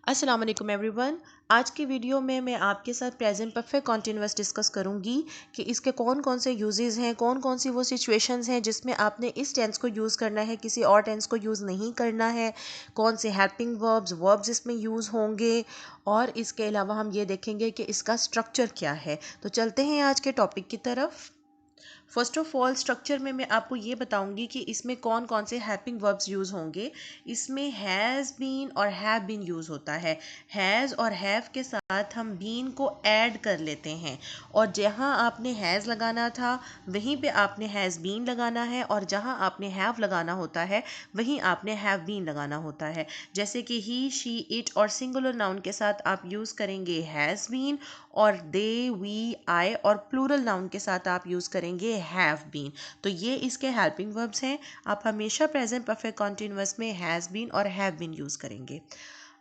अस्सलाम वालेकुम एवरीवन। आज की वीडियो में मैं आपके साथ प्रेजेंट परफेक्ट कॉन्टिन्यूअस डिस्कस करूंगी कि इसके कौन कौन से यूजेस हैं, कौन कौन सी वो सिचुएशंस हैं जिसमें आपने इस टेंस को यूज़ करना है, किसी और टेंस को यूज़ नहीं करना है, कौन से हेल्पिंग वर्ब्स इसमें यूज़ होंगे, और इसके अलावा हम ये देखेंगे कि इसका स्ट्रक्चर क्या है। तो चलते हैं आज के टॉपिक की तरफ। फर्स्ट ऑफ ऑल स्ट्रक्चर में मैं आपको ये बताऊंगी कि इसमें कौन कौन से हेल्पिंग वर्ब्स यूज़ होंगे। इसमें हैज़ बीन और हैव बीन यूज़ होता है। हैज़ और हैव के साथ हम बीन को ऐड कर लेते हैं, और जहाँ आपने हैज़ लगाना था वहीं पे आपने हैज़ बीन लगाना है, और जहाँ आपने हैव लगाना होता है वहीं आपने हैव बीन लगाना होता है। जैसे कि ही, शी, इट और सिंगुलर नाउन के साथ आप यूज़ करेंगे हैज़ बीन, और दे, वी, आई और प्लूरल नाउन के साथ आप यूज़ करेंगे हैव बीन। तो ये इसके हेल्पिंग वर्ब्स हैं। आप हमेशा प्रेजेंट परफेक्ट कॉन्टिन्यूअस में हैज़ बीन और हैव बीन यूज़ करेंगे।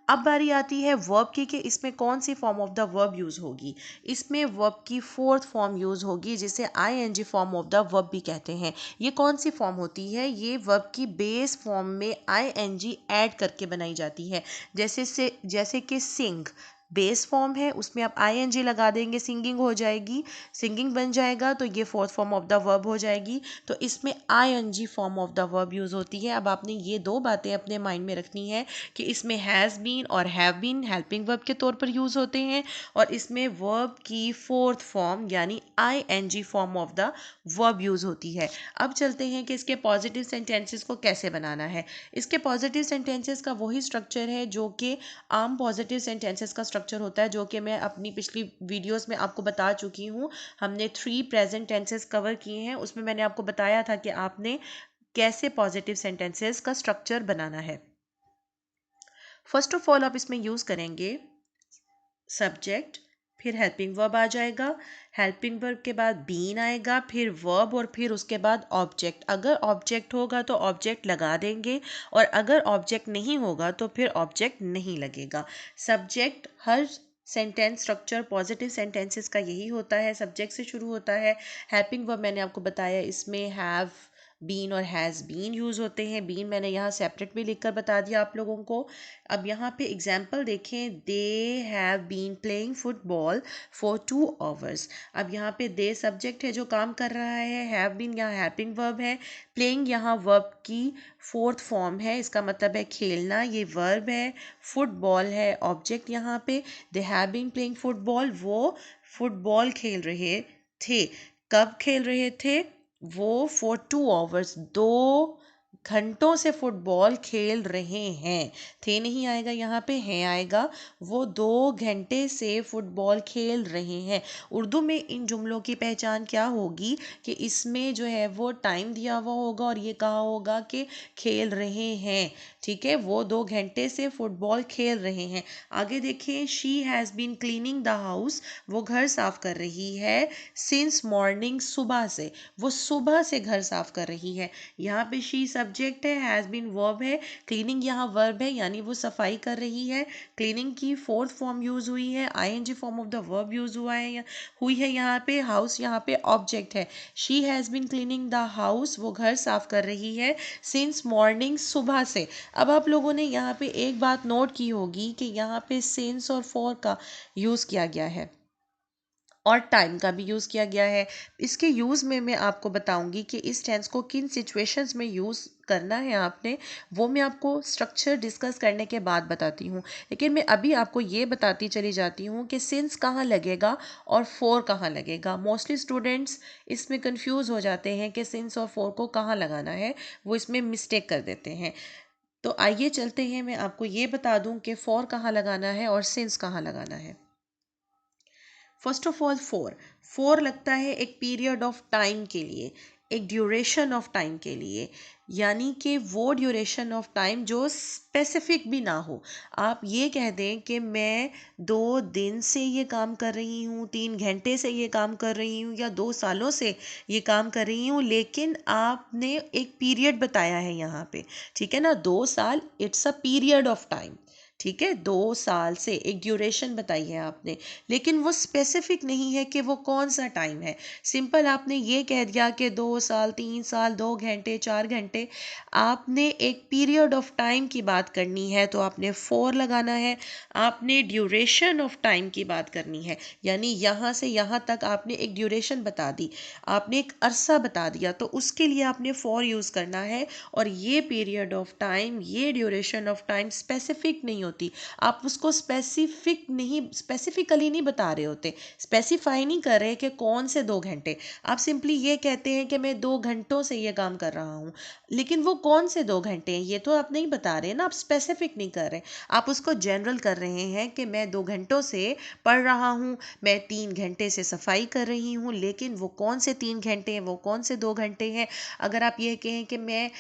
अब बारी आती है वर्ब की कि इसमें कौन सी form of the verb use होगी। इसमें वर्ब की फोर्थ फॉर्म यूज़ होगी जिसे ING form of the verb भी कहते हैं। ये कौन सी फॉर्म होती है? ये वर्ब की बेस फॉर्म में आईएनजी ऐड करके बनाई जाती है। जैसे कि सिंग बेस फॉर्म है, उसमें आप आईएनजी लगा देंगे, सिंगिंग हो जाएगी, सिंगिंग बन जाएगा, तो ये fourth form of the verb हो जाएगी। तो इसमें I N G form of the verb use होती है। अब आपने ये दो बातें अपने माइंड में रखनी है कि इसमें हैज़ बीन और हैव बीन हेल्पिंग वर्ब के तौर पर यूज़ होते हैं, और इसमें वर्ब की फोर्थ फॉर्म यानी I N G form of the verb use होती है। अब चलते हैं कि इसके पॉजिटिव सेंटेंसेस को कैसे बनाना है। इसके पॉजिटिव सेंटेंसेस का वही स्ट्रक्चर है जो कि आम पॉजिटिव सेंटेंसेस का स्ट्रक्चर होता है, जो कि मैं अपनी पिछली वीडियोस में आपको बता चुकी हूँ। हमने 3 प्रेजेंट टेंसेस कवर किए हैं, उसमें मैंने आपको बताया था कि आपने कैसे पॉजिटिव सेंटेंसेस का स्ट्रक्चर बनाना है। फर्स्ट ऑफ ऑल आप इसमें यूज़ करेंगे सब्जेक्ट, फिर हेल्पिंग वर्ब आ जाएगा, हेल्पिंग वर्ब के बाद बीन आएगा, फिर वर्ब, और फिर उसके बाद ऑब्जेक्ट। अगर ऑब्जेक्ट होगा तो ऑब्जेक्ट लगा देंगे, और अगर ऑब्जेक्ट नहीं होगा तो फिर ऑब्जेक्ट नहीं लगेगा। सब्जेक्ट हर सेंटेंस स्ट्रक्चर पॉजिटिव सेंटेंसेस का यही होता है, सब्जेक्ट से शुरू होता है। हेल्पिंग वर्ब मैंने आपको बताया, इसमें हैव बीन और हैज़ बीन यूज़ होते हैं। बीन मैंने यहाँ सेपरेट भी लिखकर बता दिया आप लोगों को। अब यहाँ पे एग्जाम्पल देखें, they have been playing football for 2 hours. अब यहाँ पे दे सब्जेक्ट है जो काम कर रहा है, हैव बीन यहाँ हेल्पिंग वर्ब है, प्लेइंग यहाँ वर्ब की फोर्थ फॉर्म है, इसका मतलब है खेलना, ये वर्ब है, फुटबॉल है ऑब्जेक्ट यहाँ पे। They have been playing football, वो फुटबॉल खेल रहे थे। कब खेल रहे थे? वो फॉर 2 आवर्स, 2 घंटों से फुटबॉल खेल रहे हैं। थे नहीं आएगा यहाँ पे, हैं आएगा। वो 2 घंटे से फुटबॉल खेल रहे हैं। उर्दू में इन जुमलों की पहचान क्या होगी कि इसमें जो है वो टाइम दिया हुआ होगा और ये कहा होगा कि खेल रहे हैं। ठीक है, वो 2 घंटे से फुटबॉल खेल रहे हैं। आगे देखिए, she has been cleaning the house, वो घर साफ कर रही है, सिंस मॉर्निंग, सुबह से, वो सुबह से घर साफ कर रही है। यहाँ पे शी सब्जेक्ट है, हैज़ बीन वर्ब है, क्लीनिंग यहाँ वर्ब है, यानी वो सफाई कर रही है। क्लीनिंग की फोर्थ फॉर्म यूज हुई है, I N G form of the verb use हुई है यहाँ पे। हाउस यहाँ पे ऑब्जेक्ट है। She has been cleaning the house, वो घर साफ कर रही है, सिंस मॉर्निंग, सुबह से। अब आप लोगों ने यहाँ पे एक बात नोट की होगी कि यहाँ पे सिंस और फॉर का यूज़ किया गया है, और टाइम का भी यूज़ किया गया है। इसके यूज़ में मैं आपको बताऊंगी कि इस टेंस को किन सिचुएशंस में यूज़ करना है आपने, वो मैं आपको स्ट्रक्चर डिस्कस करने के बाद बताती हूँ। लेकिन मैं अभी आपको ये बताती चली जाती हूँ कि सिंस कहाँ लगेगा और फोर कहाँ लगेगा। मोस्टली स्टूडेंट्स इसमें कंफ्यूज हो जाते हैं कि सिंस और फोर को कहाँ लगाना है, वो इसमें मिस्टेक कर देते हैं। तो आइए चलते हैं, मैं आपको ये बता दूँ कि फोर कहाँ लगाना है और सिंस कहाँ लगाना है। फर्स्ट ऑफ ऑल फोर लगता है एक पीरियड ऑफ टाइम के लिए, एक ड्यूरेशन ऑफ टाइम के लिए, यानी कि वो ड्यूरेशन ऑफ टाइम जो स्पेसिफिक भी ना हो। आप ये कह दें कि मैं 2 दिन से ये काम कर रही हूँ, 3 घंटे से ये काम कर रही हूँ, या 2 सालों से ये काम कर रही हूँ, लेकिन आपने एक पीरियड बताया है यहाँ पे। ठीक है ना, 2 साल it's a period of time. ठीक है, 2 साल से एक ड्यूरेशन बताई है आपने, लेकिन वो स्पेसिफिक नहीं है कि वो कौन सा टाइम है। सिंपल आपने ये कह दिया कि 2 साल, 3 साल, 2 घंटे, 4 घंटे। आपने एक पीरियड ऑफ टाइम की बात करनी है तो आपने फॉर लगाना है। आपने ड्यूरेशन ऑफ टाइम की बात करनी है, यानी यहाँ से यहाँ तक आपने एक ड्यूरेशन बता दी, आपने एक अरसा बता दिया, तो उसके लिए आपने फॉर यूज़ करना है। और ये पीरियड ऑफ टाइम, ये ड्यूरेशन ऑफ टाइम स्पेसिफिक नहीं होती। आप उसको स्पेसिफिकली नहीं बता रहे होते, स्पेसिफाई नहीं कर रहे कि कौन से 2 घंटे। आप सिंपली ये कहते हैं कि मैं 2 घंटों से ये काम कर रहा हूँ, लेकिन वो कौन से 2 घंटे हैं ये तो आप नहीं बता रहे ना, आप स्पेसिफिक नहीं कर रहे। आप उसको जनरल कर रहे हैं कि मैं 2 घंटों से पढ़ रहा हूँ, मैं 3 घंटे से सफाई कर रही हूँ, लेकिन वो कौन से 3 घंटे हैं, वो कौन से 2 घंटे हैं। अगर आप ये कहें कि मैं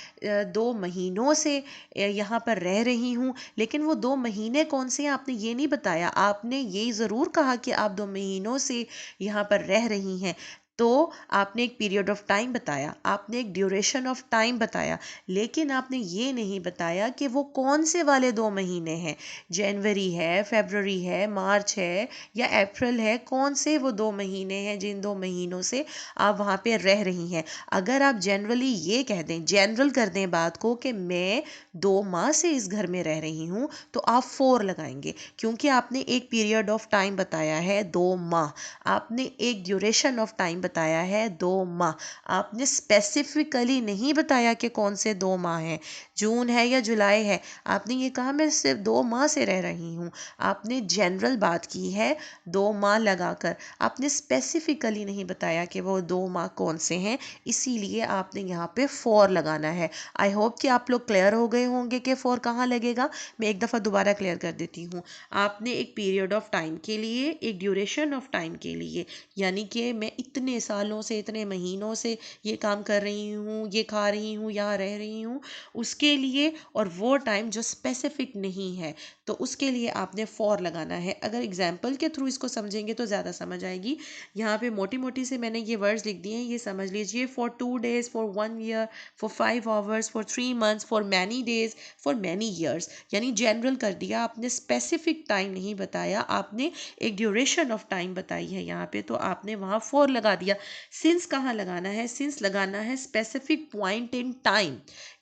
2 महीनों से यहाँ पर रह रही हूँ, लेकिन वो 2 महीने कौन से हैं आपने ये नहीं बताया। आपने ये ज़रूर कहा कि आप 2 महीनों से यहाँ पर रह रही हैं, तो आपने एक पीरियड ऑफ टाइम बताया, आपने एक ड्यूरेशन ऑफ टाइम बताया, लेकिन आपने ये नहीं बताया कि वो कौन से वाले 2 महीने हैं। जनवरी है, फरवरी है, मार्च है या अप्रैल है, कौन से वो 2 महीने हैं जिन 2 महीनों से आप वहाँ पे रह रही हैं। अगर आप जनरली ये कह दें, जनरल कर दें बात को कि मैं 2 माह से इस घर में रह रही हूँ, तो आप फॉर लगाएंगे, क्योंकि आपने एक पीरियड ऑफ टाइम बताया है 2 माह, आपने एक ड्यूरेशन ऑफ टाइम बताया है 2 माह, आपने स्पेसिफिकली नहीं बताया कि कौन से 2 माह हैं, जून है या जुलाई है। आपने ये कहा मैं सिर्फ 2 माह से रह रही हूँ, आपने जनरल बात की है 2 माह लगाकर, आपने स्पेसिफिकली नहीं बताया कि वो 2 माह कौन से हैं, इसीलिए आपने यहाँ पे फॉर लगाना है। आई होप कि आप लोग क्लियर हो गए होंगे कि फॉर कहाँ लगेगा। मैं एक दफ़ा दोबारा क्लियर कर देती हूँ। आपने एक पीरियड ऑफ टाइम के लिए, एक ड्यूरेशन ऑफ टाइम के लिए, यानी कि मैं इतने सालों से, इतने महीनों से ये काम कर रही हूँ, ये खा रही हूँ, यहाँ रह रही हूँ, उसके लिए, और वो टाइम जो स्पेसिफिक नहीं है, तो उसके लिए आपने फॉर लगाना है। अगर एग्जाम्पल के थ्रू इसको समझेंगे तो ज़्यादा समझ आएगी। यहाँ पे मोटी मोटी से मैंने ये वर्ड्स लिख दिए हैं, ये समझ लीजिए। For 2 days, for 1 year, for 5 hours, for 3 months, for many days, for many years, यानी जनरल कर दिया, आपने स्पेसिफिक टाइम नहीं बताया, आपने एक ड्यूरेशन ऑफ टाइम बताई है यहाँ पे, तो आपने वहाँ फॉर लगा दिया। सिंस कहाँ लगाना है? सिंस लगाना है स्पेसिफिक पॉइंट इन टाइम,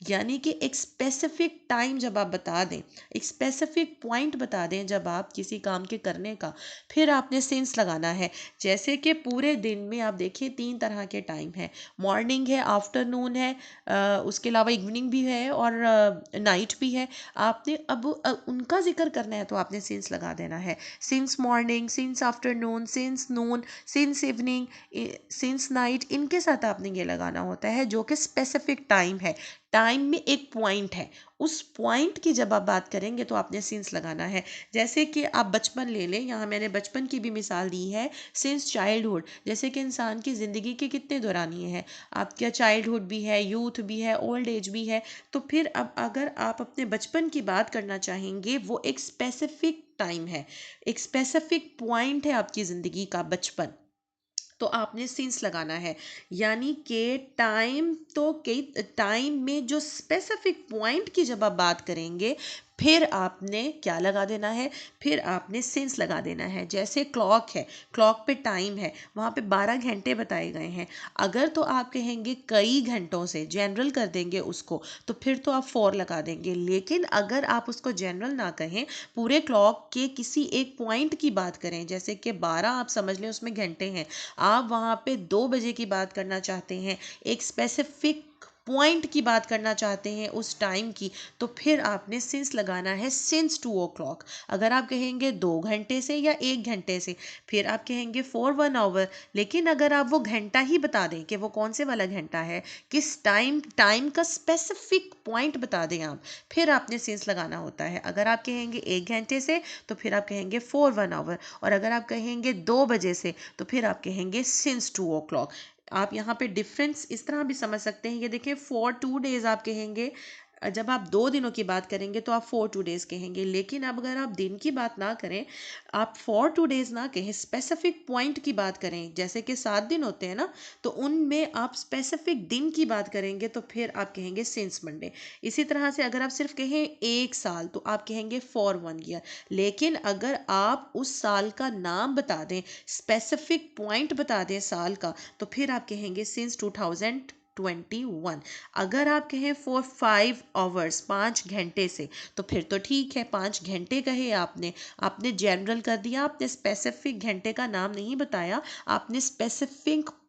यानी कि एक स्पेसिफिक टाइम जब आप बता दें, एक स्पेसिफिक पॉइंट बता दें जब आप किसी काम के करने का, फिर आपने सिंस लगाना है। जैसे कि पूरे दिन में आप देखिए 3 तरह के टाइम है, मॉर्निंग है, आफ्टरनून है, उसके अलावा इवनिंग भी है और नाइट भी है। आपने अब उनका जिक्र करना है तो आपने सिंस लगा देना है। Since morning, since afternoon, since noon, since evening, since night, इनके साथ आपने ये लगाना होता है जो कि स्पेसिफिक टाइम है। टाइम में एक पॉइंट है, उस पॉइंट की जब आप बात करेंगे तो आपने सिंस लगाना है। जैसे कि आप बचपन ले लें, यहाँ मैंने बचपन की भी मिसाल दी है। सिंस चाइल्डहुड, जैसे कि इंसान की ज़िंदगी के कितने दौरानिए हैं, आपका चाइल्डहुड भी है, यूथ भी है, ओल्ड एज भी है। तो फिर अब अगर आप अपने बचपन की बात करना चाहेंगे, वो एक स्पेसिफिक टाइम है, एक स्पेसिफिक पॉइंट है आपकी ज़िंदगी का बचपन, तो आपने सिंस लगाना है। यानी कि टाइम, तो कई टाइम में जो स्पेसिफिक पॉइंट की जब आप बात करेंगे, फिर आपने क्या लगा देना है? फिर आपने सिंस लगा देना है। जैसे क्लॉक है, क्लॉक पे टाइम है, वहाँ पे 12 घंटे बताए गए हैं। अगर तो आप कहेंगे कई घंटों से, जनरल कर देंगे उसको, तो फिर तो आप फॉर लगा देंगे। लेकिन अगर आप उसको जनरल ना कहें, पूरे क्लॉक के किसी एक पॉइंट की बात करें, जैसे कि 12 आप समझ लें उसमें घंटे हैं, आप वहाँ पे 2 बजे की बात करना चाहते हैं, एक स्पेसिफिक पॉइंट की बात करना चाहते हैं उस टाइम की, तो फिर आपने सिंस लगाना है, सिंस 2 o'clock। अगर आप कहेंगे 2 घंटे से या 1 घंटे से, फिर आप कहेंगे फॉर 1 hour। लेकिन अगर आप वो घंटा ही बता दें कि वो कौन से वाला घंटा है, किस टाइम, टाइम का स्पेसिफिक पॉइंट बता दें आप, फिर आपने सिंस लगाना होता है। अगर आप कहेंगे 1 घंटे से, तो फिर आप कहेंगे फॉर 1 hour, और अगर आप कहेंगे 2 बजे से, तो फिर आप कहेंगे सिंस 2 o'clock। आप यहाँ पे डिफरेंस इस तरह भी समझ सकते हैं, ये देखिए फॉर 2 days आप कहेंगे जब आप 2 दिनों की बात करेंगे तो आप फॉर 2 डेज कहेंगे, लेकिन अब अगर आप दिन की बात ना करें, आप फॉर 2 डेज ना कहें, स्पेसिफिक पॉइंट की बात करें, जैसे कि 7 दिन होते हैं ना, तो उनमें आप स्पेसिफिक दिन की बात करेंगे तो फिर आप कहेंगे सिंस मंडे। इसी तरह से अगर आप सिर्फ कहें 1 साल तो आप कहेंगे फॉर 1 ईयर। लेकिन अगर आप उस साल का नाम बता दें, स्पेसिफिक पॉइंट बता दें साल का, तो फिर आप कहेंगे सिंस 2021। अगर आप कहें फॉर 5 आवर्स, 5 घंटे से, तो फिर तो ठीक है, 5 घंटे कहे आपने, आपने जनरल कर दिया, आपने स्पेसिफिक घंटे का नाम नहीं बताया, आपने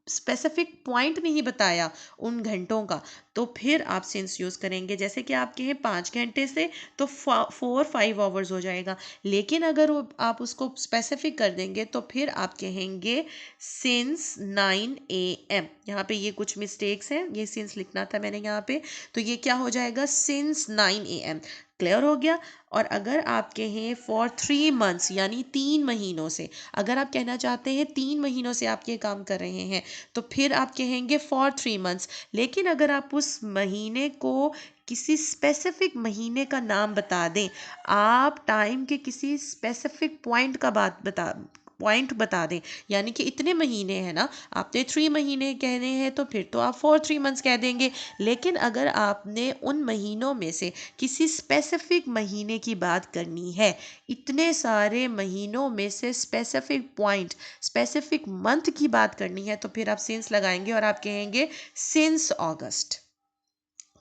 स्पेसिफिक पॉइंट नहीं बताया उन घंटों का, तो फिर आप सिंस यूज करेंगे। जैसे कि आप कहें 5 घंटे से, तो 4-5 आवर्स हो जाएगा। लेकिन अगर आप उसको स्पेसिफिक कर देंगे तो फिर आप कहेंगे सिंस 9 AM। यहाँ पे ये कुछ मिस्टेक्स हैं, ये सिंस लिखना था मैंने यहाँ पे, तो ये क्या हो जाएगा, सिंस 9 AM। क्लियर हो गया। और अगर आप कहें फॉर 3 मंथ्स, यानी 3 महीनों से, अगर आप कहना चाहते हैं 3 महीनों से आप ये काम कर रहे हैं, तो फिर आप कहेंगे फॉर 3 मंथ्स। लेकिन अगर आप उस महीने को किसी स्पेसिफिक महीने का नाम बता दें, आप टाइम के किसी स्पेसिफिक पॉइंट बता दें, यानी कि इतने महीने हैं ना, आपने 3 महीने कहने हैं तो फिर तो आप फॉर 3 मंथ्स कह देंगे। लेकिन अगर आपने उन महीनों में से किसी स्पेसिफिक महीने की बात करनी है, इतने सारे महीनों में से स्पेसिफिक पॉइंट, स्पेसिफिक मंथ की बात करनी है, तो फिर आप सिंस लगाएंगे और आप कहेंगे सिंस अगस्त।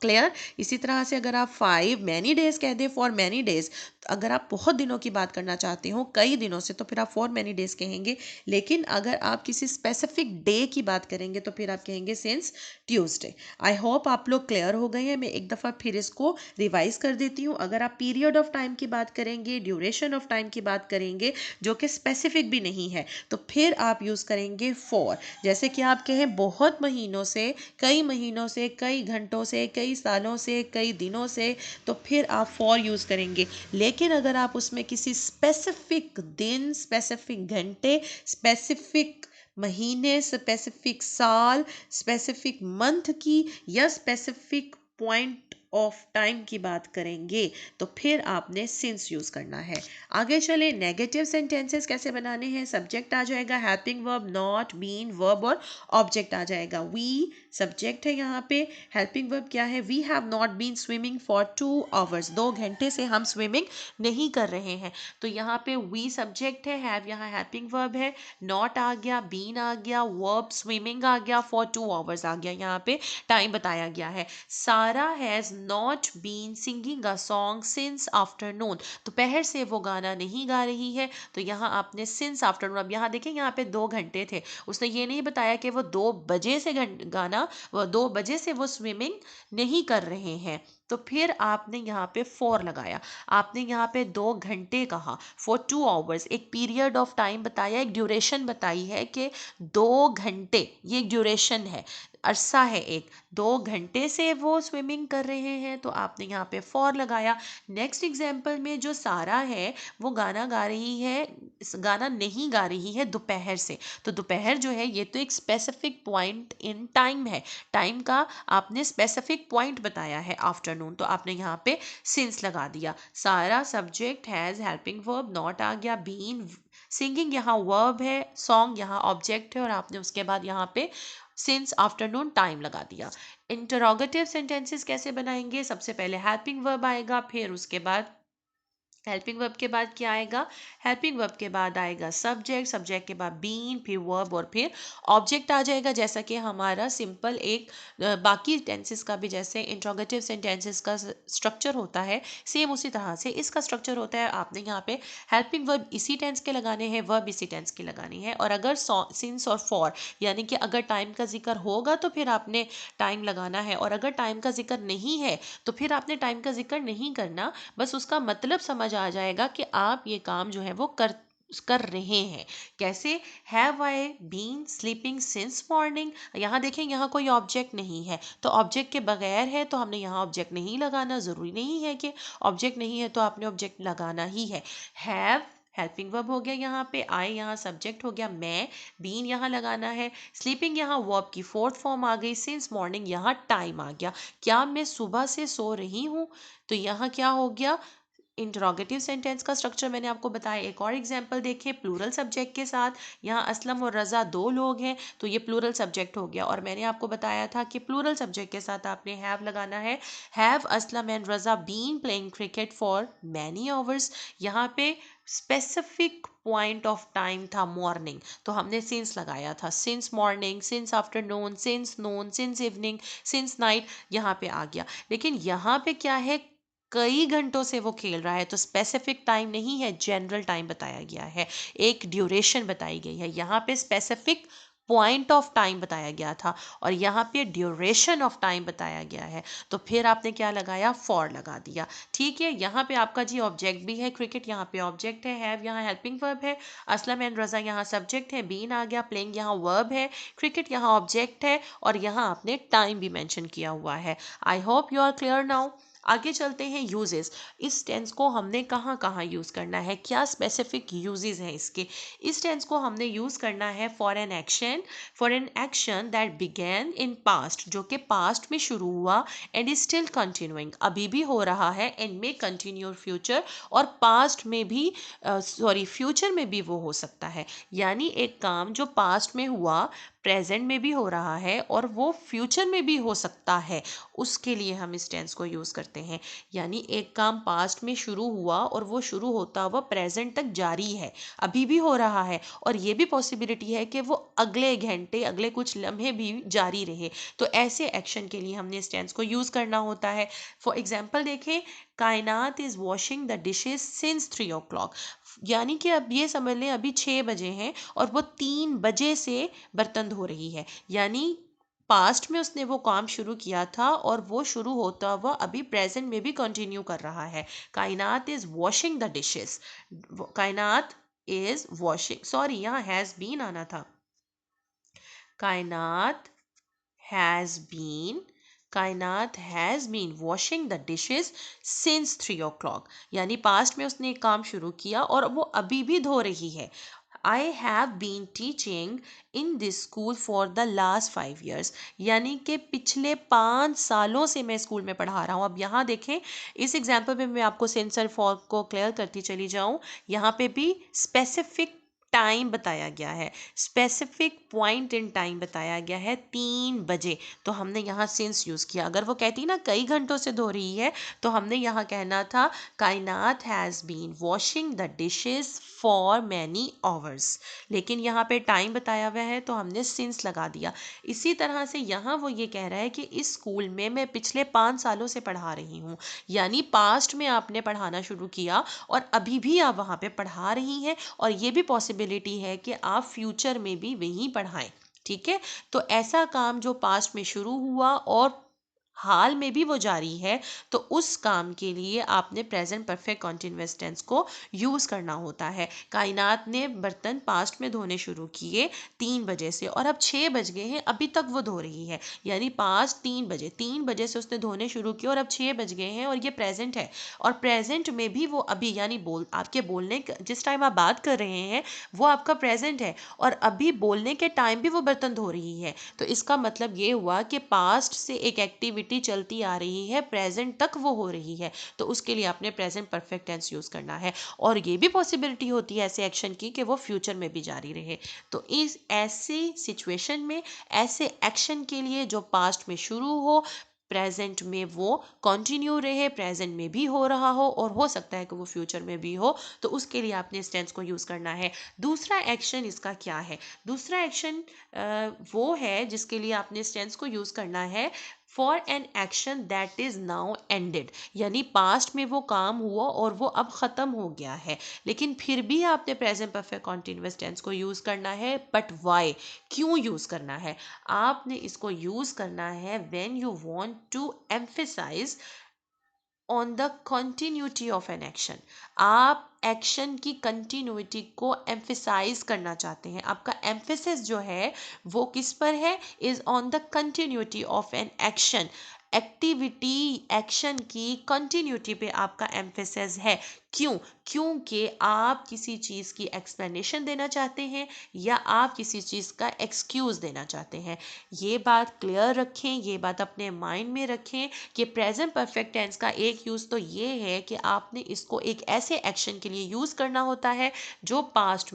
क्लियर। इसी तरह से अगर आप 5 मैनी डेज कह दें, फॉर मैनी डेज, अगर आप बहुत दिनों की बात करना चाहते हो, कई दिनों से, तो फिर आप फॉर मैनी डेज कहेंगे। लेकिन अगर आप किसी स्पेसिफिक डे की बात करेंगे तो फिर आप कहेंगे सिंस ट्यूसडे। आई होप आप लोग क्लियर हो गए हैं। मैं एक दफ़ा फिर इसको रिवाइज कर देती हूँ। अगर आप पीरियड ऑफ टाइम की बात करेंगे, ड्यूरेशन ऑफ टाइम की बात करेंगे, जो कि स्पेसिफिक भी नहीं है, तो फिर आप यूज़ करेंगे फॉर। जैसे कि आप कहें बहुत महीनों से, कई महीनों से, कई घंटों से, कई सालों से, कई दिनों से, तो फिर आप फॉर यूज़ करेंगे। लेकिन अगर आप उसमें किसी स्पेसिफिक दिन, स्पेसिफिक घंटे, स्पेसिफिक महीने, स्पेसिफिक साल, स्पेसिफिक मंथ की या स्पेसिफिक पॉइंट ऑफ टाइम की बात करेंगे, तो फिर आपने सिंस यूज करना है। आगे चले, नेगेटिव सेंटेंसेस कैसे बनाने हैं। सब्जेक्ट आ जाएगा, helping verb, not, been, verb और ऑब्जेक्ट आ जाएगा। वी सब्जेक्ट है यहाँ पे, हेल्पिंग वर्ब क्या है, we have not been swimming for 2 hours, 2 घंटे से हम स्विमिंग नहीं कर रहे हैं। तो यहाँ पे वी सब्जेक्ट है, हैव यहाँ हेल्पिंग वर्ब है, नॉट आ गया, बीन आ गया, वर्ब स्विमिंग आ गया, फॉर 2 आवर्स आ गया, यहाँ पे टाइम बताया गया है। Sara has not been singing a song since afternoon, दोपहर से वो गाना नहीं गा रही है, तो यहाँ आपने सिंस आफ्टरनून। अब यहाँ देखें, यहाँ पे 2 घंटे थे, उसने ये नहीं बताया कि वो 2 बजे से गाना, वो 2 बजे से वो स्विमिंग नहीं कर रहे हैं, तो फिर आपने यहाँ पे फॉर लगाया। आपने यहाँ पे 2 घंटे कहा, फॉर 2 आवर्स, एक पीरियड ऑफ टाइम बताया, एक ड्यूरेशन बताई है कि 2 घंटे, ये ड्यूरेशन है, अरसा है एक, 2 घंटे से वो स्विमिंग कर रहे हैं, तो आपने यहाँ पे फॉर लगाया। नेक्स्ट एग्जाम्पल में जो सारा है वो गाना गा रही है, गाना नहीं गा रही है दोपहर से, तो दोपहर जो है ये तो एक स्पेसिफिक पॉइंट इन टाइम है, टाइम का आपने स्पेसिफिक पॉइंट बताया है आफ्टरनून, तो आपने यहाँ पे सिंस लगा दिया। सारा subject, has helping verb, not आ गया, बीन सिंगिंग यहाँ वर्ब है, सॉन्ग यहाँ ऑब्जेक्ट है, और आपने उसके बाद यहाँ पे सिंस आफ्टरनून टाइम लगा दिया। इंटरोगेटिव सेंटेंसेस कैसे बनाएंगे, सबसे पहले हेल्पिंग वर्ब आएगा, फिर उसके बाद हेल्पिंग वर्ब के बाद क्या आएगा, हेल्पिंग वर्ब के बाद आएगा सब्जेक्ट, सब्जेक्ट के बाद बीन, फिर वर्ब और फिर ऑब्जेक्ट आ जाएगा। जैसा कि हमारा सिंपल एक बाकी टेंसेस का भी जैसे इंट्रोगेटिव सेंटेंसेस का स्ट्रक्चर होता है, सेम उसी तरह से इसका स्ट्रक्चर होता है। आपने यहाँ पे हेल्पिंग वर्ब इसी टेंस के लगाने हैं, वर्ब इसी टेंस के लगानी है, और अगर सिंस और फॉर, यानी कि अगर टाइम का जिक्र होगा तो फिर आपने टाइम लगाना है, और अगर टाइम का जिक्र नहीं है तो फिर आपने टाइम का जिक्र नहीं करना, बस उसका मतलब समझ आ जाएगा कि आप ये काम जो है वो कर रहे हैं। कैसे, have I been sleeping since morning, यहाँ देखें, यहाँ कोई ऑब्जेक्ट नहीं है, तो ऑब्जेक्ट के बगैर है तो हमने यहाँ ऑब्जेक्ट नहीं लगाना, ज़रूरी नहीं है कि ऑब्जेक्ट नहीं है तो आपने ऑब्जेक्ट लगाना ही है। हैव हेल्पिंग वर्ब हो गया यहाँ पे, आई यहाँ सब्जेक्ट हो गया, मैं, बीन यहाँ लगाना है, स्लीपिंग यहाँ वर्ब की फोर्थ फॉर्म आ गई, सिंस मॉर्निंग यहाँ टाइम आ गया। क्या मैं सुबह से सो रही हूँ? तो यहाँ क्या हो गया, इंटरोगेटिव सेंटेंस का स्ट्रक्चर मैंने आपको बताया। एक और एग्जांपल देखें प्लूरल सब्जेक्ट के साथ। यहाँ असलम और रज़ा दो लोग हैं, तो ये प्लूरल सब्जेक्ट हो गया। और मैंने आपको बताया था कि प्लूरल सब्जेक्ट के साथ आपने हैव लगाना है। Have Aslam and Raza been playing cricket for many hours. यहाँ पे स्पेसिफिक पॉइंट ऑफ टाइम था मॉर्निंग, तो हमने सिंस लगाया था। Since morning, since afternoon, since noon, since evening, since night, यहाँ पे आ गया। लेकिन यहाँ पे क्या है, कई घंटों से वो खेल रहा है, तो स्पेसिफिक टाइम नहीं है, जनरल टाइम बताया गया है, एक ड्यूरेशन बताई गई है। यहाँ पे स्पेसिफिक पॉइंट ऑफ टाइम बताया गया था और यहाँ पे ड्यूरेशन ऑफ टाइम बताया गया है, तो फिर आपने क्या लगाया, फॉर लगा दिया। ठीक है, यहाँ पे आपका जी ऑब्जेक्ट भी है, क्रिकेट यहाँ पे ऑब्जेक्ट है, हैव यहाँ हेल्पिंग वर्ब है, असलम एंड रज़ा यहाँ सब्जेक्ट है, बीन आ गया, प्लेइंग यहाँ वर्ब है, क्रिकेट यहाँ ऑब्जेक्ट है और यहाँ आपने टाइम भी मेंशन किया हुआ है। I hope you are clear now. आगे चलते हैं यूजेस। इस टेंस को हमने कहाँ कहाँ यूज़ करना है, क्या स्पेसिफिक यूजेस हैं इसके। इस टेंस को हमने यूज़ करना है for an action that begin in past, जो कि पास्ट में शुरू हुआ, एंड इज स्टिल कंटिन्यूइंग, अभी भी हो रहा है, एंड में कंटिन्यू फ्यूचर, और पास्ट में भी फ्यूचर में भी वो हो सकता है। यानी एक काम जो पास्ट में हुआ, प्रेजेंट में भी हो रहा है और वो फ्यूचर में भी हो सकता है, उसके लिए हम इस टेंस को यूज़ करते हैं। यानी एक काम पास्ट में शुरू हुआ और वो शुरू होता हुआ प्रेजेंट तक जारी है, अभी भी हो रहा है, और ये भी पॉसिबिलिटी है कि वो अगले घंटे, अगले कुछ लम्हे भी जारी रहे, तो ऐसे एक्शन के लिए हमने इस टेंस को यूज़ करना होता है। फॉर एग्जाम्पल देखें, कायनात is washing the dishes since 3 o'clock, यानी कि अब ये समझ लें अभी 6 बजे हैं और वो 3 बजे से बर्तन धो रही है, यानी पास्ट में उसने वो काम शुरू किया था और वो शुरू होता हुआ अभी प्रेजेंट में भी कंटिन्यू कर रहा है। Kainat is washing the dishes, Kainat is washing, sorry यहाँ हैज बीन आना था, Kainat has been, Kainat has been washing the dishes since 3 o'clock, यानी पास्ट में उसने एक काम शुरू किया और वो अभी भी धो रही है। I have been teaching in this school for the last 5 years, यानी कि पिछले 5 सालों से मैं स्कूल में पढ़ा रहा हूँ। अब यहाँ देखें, इस एग्जाम्पल में मैं आपको सेंसर फॉर को क्लियर करती चली जाऊँ। यहाँ पे भी स्पेसिफिक टाइम बताया गया है, स्पेसिफिक पॉइंट इन टाइम बताया गया है, 3 बजे, तो हमने यहाँ सिंस यूज़ किया। अगर वो कहती ना कई घंटों से धो रही है, तो हमने यहाँ कहना था Kainat has been washing the dishes for many hours, लेकिन यहाँ पे टाइम बताया हुआ है तो हमने सिंस लगा दिया। इसी तरह से यहाँ वो ये कह रहा है कि इस स्कूल में मैं पिछले 5 सालों से पढ़ा रही हूँ, यानी पास्ट में आपने पढ़ाना शुरू किया और अभी भी आप वहाँ पे पढ़ा रही हैं, और ये भी पॉसिबिलिटी है कि आप फ्यूचर में भी वहीं पढ़ाएं। ठीक है, तो ऐसा काम जो पास्ट में शुरू हुआ और हाल में भी वो जारी है, तो उस काम के लिए आपने प्रेजेंट परफेक्ट कॉन्टिन्यूअस टेंस को यूज़ करना होता है। कायनात ने बर्तन पास्ट में धोने शुरू किए 3 बजे से और अब 6 बज गए हैं, अभी तक वो धो रही है, यानी पास्ट 3 बजे, 3 बजे से उसने धोने शुरू किए और अब 6 बज गए हैं, और ये प्रेजेंट है, और प्रेजेंट में भी वो अभी, यानी आपके बोलने जिस टाइम आप बात कर रहे हैं वो आपका प्रेजेंट है, और अभी बोलने के टाइम भी वो बर्तन धो रही है। तो इसका मतलब ये हुआ कि पास्ट से एक एक्टिविटी चलती आ रही है, प्रेजेंट तक वो हो रही है, तो उसके लिए आपने प्रेजेंट परफेक्ट टेंस यूज करना है। और ये भी पॉसिबिलिटी होती है ऐसे एक्शन की कि वो फ्यूचर में भी जारी रहे, तो इस ऐसी सिचुएशन में, ऐसे एक्शन के लिए जो पास्ट में शुरू हो, प्रेजेंट में वो कंटिन्यू रहे, प्रेजेंट में भी हो रहा हो और हो सकता है कि वो फ्यूचर में भी हो, तो उसके लिए आपने इस टेंस को यूज़ करना है। दूसरा एक्शन इसका क्या है, दूसरा एक्शन वो है जिसके लिए आपने इस टेंस को यूज़ करना है for an action that is now ended, यानी पास्ट में वो काम हुआ और वो अब ख़त्म हो गया है, लेकिन फिर भी आपने प्रेजेंट परफेक्ट कॉन्टिन्यूअस टेंस को यूज़ करना है। बट वाई, क्यों यूज़ करना है? आपने इसको यूज़ करना है when you want to emphasise on the continuity of an action. आप एक्शन की कंटिन्यूटी को एम्फेसाइज करना चाहते हैं, आपका एम्फेसिस जो है वो किस पर है, is on the continuity of an action. Activity action की कंटिन्यूटी पे आपका एम्फेसिस है। क्यों? क्योंकि आप किसी चीज़ की एक्सप्लेनेशन देना चाहते हैं या आप किसी चीज़ का एक्सक्यूज़ देना चाहते हैं। ये बात क्लियर रखें, ये बात अपने माइंड में रखें कि प्रेजेंट परफेक्ट टेंस का एक यूज़ तो ये है कि आपने इसको एक ऐसे एक्शन के लिए यूज़ करना होता है जो पास्ट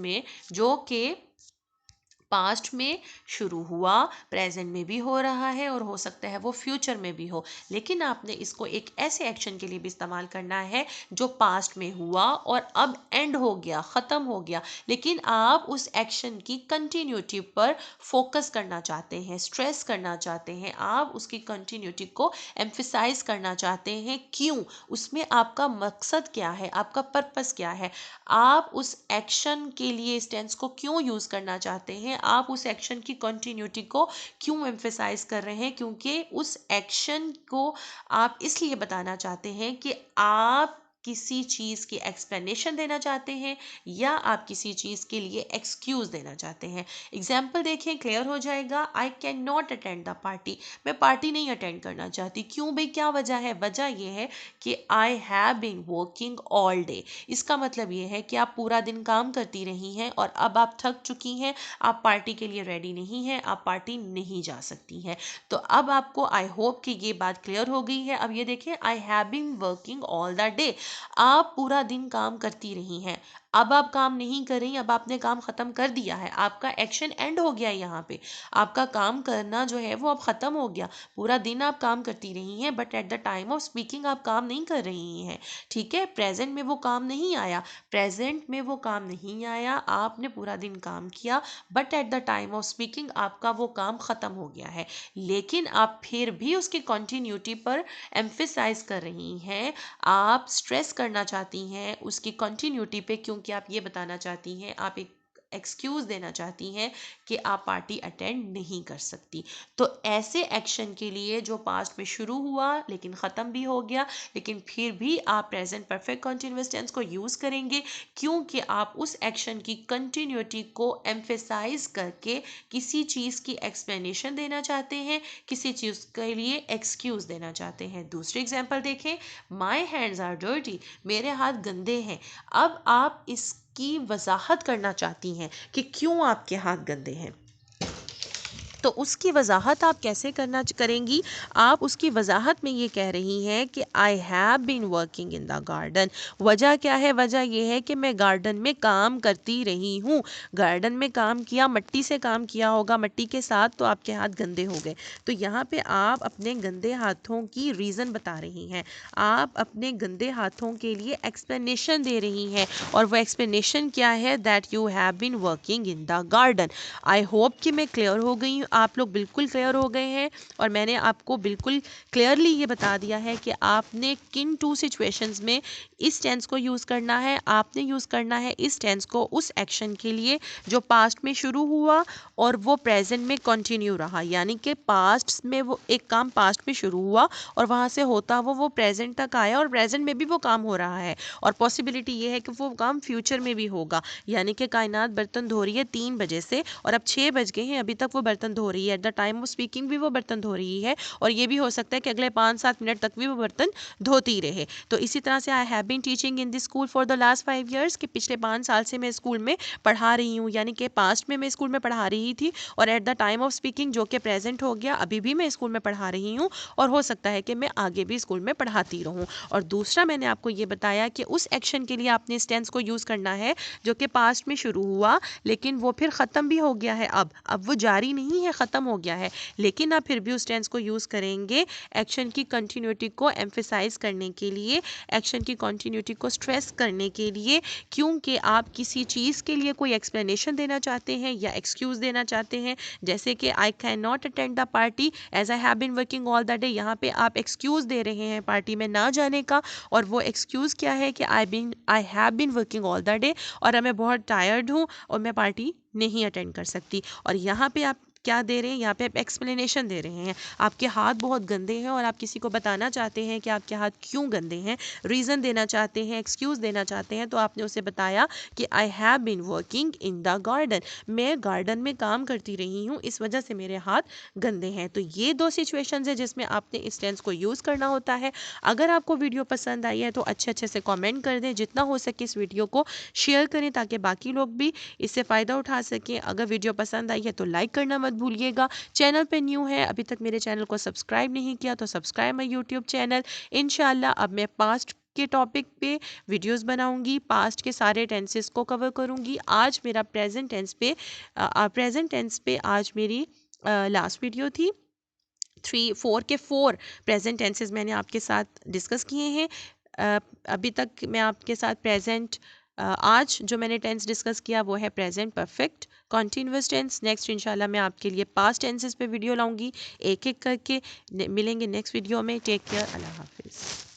में शुरू हुआ, प्रेजेंट में भी हो रहा है और हो सकता है वो फ्यूचर में भी हो, लेकिन आपने इसको एक ऐसे एक्शन के लिए भी इस्तेमाल करना है जो पास्ट में हुआ और अब एंड हो गया, ख़त्म हो गया, लेकिन आप उस एक्शन की कंटिन्यूटी पर फोकस करना चाहते हैं, स्ट्रेस करना चाहते हैं, आप उसकी कंटिन्यूटी को एम्फिसाइज करना चाहते हैं। क्यों? उसमें आपका मकसद क्या है, आपका पर्पस क्या है, आप उस एक्शन के लिए इस टेंस को क्यों यूज़ करना चाहते हैं, आप उस एक्शन की कंटिन्यूटी को क्यों एम्फेसाइज कर रहे हैं, क्योंकि उस एक्शन को आप इसलिए बताना चाहते हैं कि आप किसी चीज़ की एक्सप्लेनेशन देना चाहते हैं या आप किसी चीज़ के लिए एक्सक्यूज़ देना चाहते हैं। एग्जाम्पल देखें, क्लियर हो जाएगा। आई can not attend the party, मैं पार्टी नहीं अटेंड करना चाहती। क्यों भाई, क्या वजह है? वजह यह है कि I have been working all day. इसका मतलब ये है कि आप पूरा दिन काम करती रही हैं और अब आप थक चुकी हैं, आप पार्टी के लिए रेडी नहीं हैं, आप पार्टी नहीं जा सकती हैं। तो अब आपको आई होप कि ये बात क्लियर हो गई है। अब ये देखिए, I have been working all the day, आप पूरा दिन काम करती रही हैं, अब आप काम नहीं कर रही, अब आपने काम खत्म कर दिया है, आपका एक्शन एंड हो गया। यहाँ पे आपका काम करना जो है वो अब खत्म हो गया। पूरा दिन आप काम करती रही हैं but at the time of speaking आप काम नहीं कर रही हैं। ठीक है, प्रेजेंट में वो काम नहीं आया, प्रेजेंट में वो काम नहीं आया, आपने पूरा दिन काम किया but at the time of speaking आपका वो काम ख़त्म हो गया है, लेकिन आप फिर भी उसकी कंटिन्यूटी पर एम्फिसाइज कर रही हैं, आप स्ट्रेस करना चाहती हैं उसकी कंटिन्यूटी पे, क्योंकि आप ये बताना चाहती हैं, आप एक एक्सक्यूज़ देना चाहती हैं कि आप पार्टी अटेंड नहीं कर सकती। तो ऐसे एक्शन के लिए जो पास्ट में शुरू हुआ लेकिन ख़त्म भी हो गया, लेकिन फिर भी आप प्रेजेंट परफेक्ट कंटिन्यूअस टेंस को यूज़ करेंगे, क्योंकि आप उस एक्शन की कंटिन्यूटी को एम्फेसाइज करके किसी चीज़ की एक्सप्लेनेशन देना चाहते हैं, किसी चीज़ के लिए एक्सक्यूज़ देना चाहते हैं। दूसरी एग्जाम्पल देखें, माई हैंड्स आर डर्टी, मेरे हाथ गंदे हैं। अब आप इसकी वजाहत करना चाहती हैं कि क्यों आपके हाथ गंदे हैं, तो उसकी वजाहत आप कैसे करेंगी? आप उसकी वजाहत में ये कह रही हैं कि I have been working in the garden. वजह क्या है? वजह यह है कि मैं गार्डन में काम करती रही हूँ। गार्डन में काम किया, मट्टी से काम किया होगा, मट्टी के साथ, तो आपके हाथ गंदे हो गए। तो यहाँ पे आप अपने गंदे हाथों की रीज़न बता रही हैं, आप अपने गंदे हाथों के लिए एक्सप्लेनेशन दे रही हैं, और वो एक्सप्लेनेशन क्या है? That you have been working in the garden. I hope कि मैं क्लियर हो गई हूँ, आप लोग बिल्कुल क्लियर हो गए हैं, और मैंने आपको बिल्कुल क्लियरली ये बता दिया है कि आपने किन 2 सिचुएशंस में इस टेंस को यूज़ करना है। आपने यूज़ करना है इस टेंस को उस एक्शन के लिए जो पास्ट में शुरू हुआ और वो प्रेजेंट में कंटिन्यू रहा, यानी कि पास्ट में वो एक काम पास्ट में शुरू हुआ और वहाँ से होता वो प्रेजेंट तक आया और प्रेजेंट में भी वो काम हो रहा है, और पॉसिबिलिटी ये है कि वो काम फ्यूचर में भी होगा। यानी कि कायनात बर्तन धो रही है 3 बजे से और अब 6 बज गए हैं, अभी तक वो बर्तन धो रही है, at the time of speaking भी वो बर्तन धो रही है, और ये भी हो सकता है कि अगले 5-7 मिनट तक भी वो बर्तन धोती रहे। तो इसी तरह से I have been teaching in this school for the last 5 years, कि पिछले 5 साल से मैं स्कूल में पढ़ा रही हूँ, यानी कि पास्ट में मैं स्कूल में पढ़ा रही थी और at the time of speaking जो कि प्रेजेंट हो गया, अभी भी मैं स्कूल में पढ़ा रही हूँ और हो सकता है कि मैं आगे भी स्कूल में पढ़ाती रहूँ। और दूसरा मैंने आपको ये बताया कि उस एक्शन के लिए आपने इस टेंस को यूज़ करना है जो कि पास्ट में शुरू हुआ लेकिन वो फिर ख़त्म भी हो गया है, अब वो जारी नहीं है, ख़त्म हो गया है, लेकिन आप फिर भी उस टेंस को यूज़ करेंगे एक्शन की कंटिन्यूटी को एम्फेसाइज करने के लिए, एक्शन की कंटिन्यूटी को स्ट्रेस करने के लिए, क्योंकि आप किसी चीज़ के लिए कोई एक्सप्लेनेशन देना चाहते हैं या एक्सक्यूज़ देना चाहते हैं। जैसे कि I can not attend the party as I have been working all the day, यहाँ पे आप एक्सक्यूज़ दे रहे हैं पार्टी में ना जाने का, और वो एक्सक्यूज़ क्या है कि I have been working all the day और मैं बहुत टायर्ड हूँ और मैं पार्टी नहीं अटेंड कर सकती। और यहाँ पे आप क्या दे रहे हैं यहाँ पे, आप एक्सप्लेनेशन दे रहे हैं। आपके हाथ बहुत गंदे हैं और आप किसी को बताना चाहते हैं कि आपके हाथ क्यों गंदे हैं, रीज़न देना चाहते हैं, एक्सक्यूज़ देना चाहते हैं, तो आपने उसे बताया कि I have been working in the garden, मैं गार्डन में काम करती रही हूँ, इस वजह से मेरे हाथ गंदे हैं। तो ये दो सिचुएशंस है जिसमें आपने इस टेंस को यूज़ करना होता है। अगर आपको वीडियो पसंद आई है तो अच्छे अच्छे से कमेंट कर दें, जितना हो सके इस वीडियो को शेयर करें ताकि बाकी लोग भी इससे फ़ायदा उठा सकें। अगर वीडियो पसंद आई है तो लाइक करना मत भूलिएगा। चैनल पे न्यू है, अभी तक मेरे चैनल को सब्सक्राइब नहीं किया तो सब्सक्राइब माई यूट्यूब चैनल। इंशाल्लाह अब मैं पास्ट के टॉपिक पे वीडियोस बनाऊंगी, पास्ट के सारे टेंसेस को कवर करूंगी। आज मेरा प्रेजेंट टेंस पे आज मेरी लास्ट वीडियो थी। 4 प्रेजेंट टेंसेस मैंने आपके साथ डिस्कस किए हैं। अभी तक मैं आपके साथ आज जो मैंने टेंस डिस्कस किया वो है present perfect continuous tense. Next इंशाल्लाह मैं आपके लिए पास्ट टेंसेस पे वीडियो लाऊंगी, एक एक करके। मिलेंगे नेक्स्ट वीडियो में। टेक केयर, अल्लाह हाफिज़।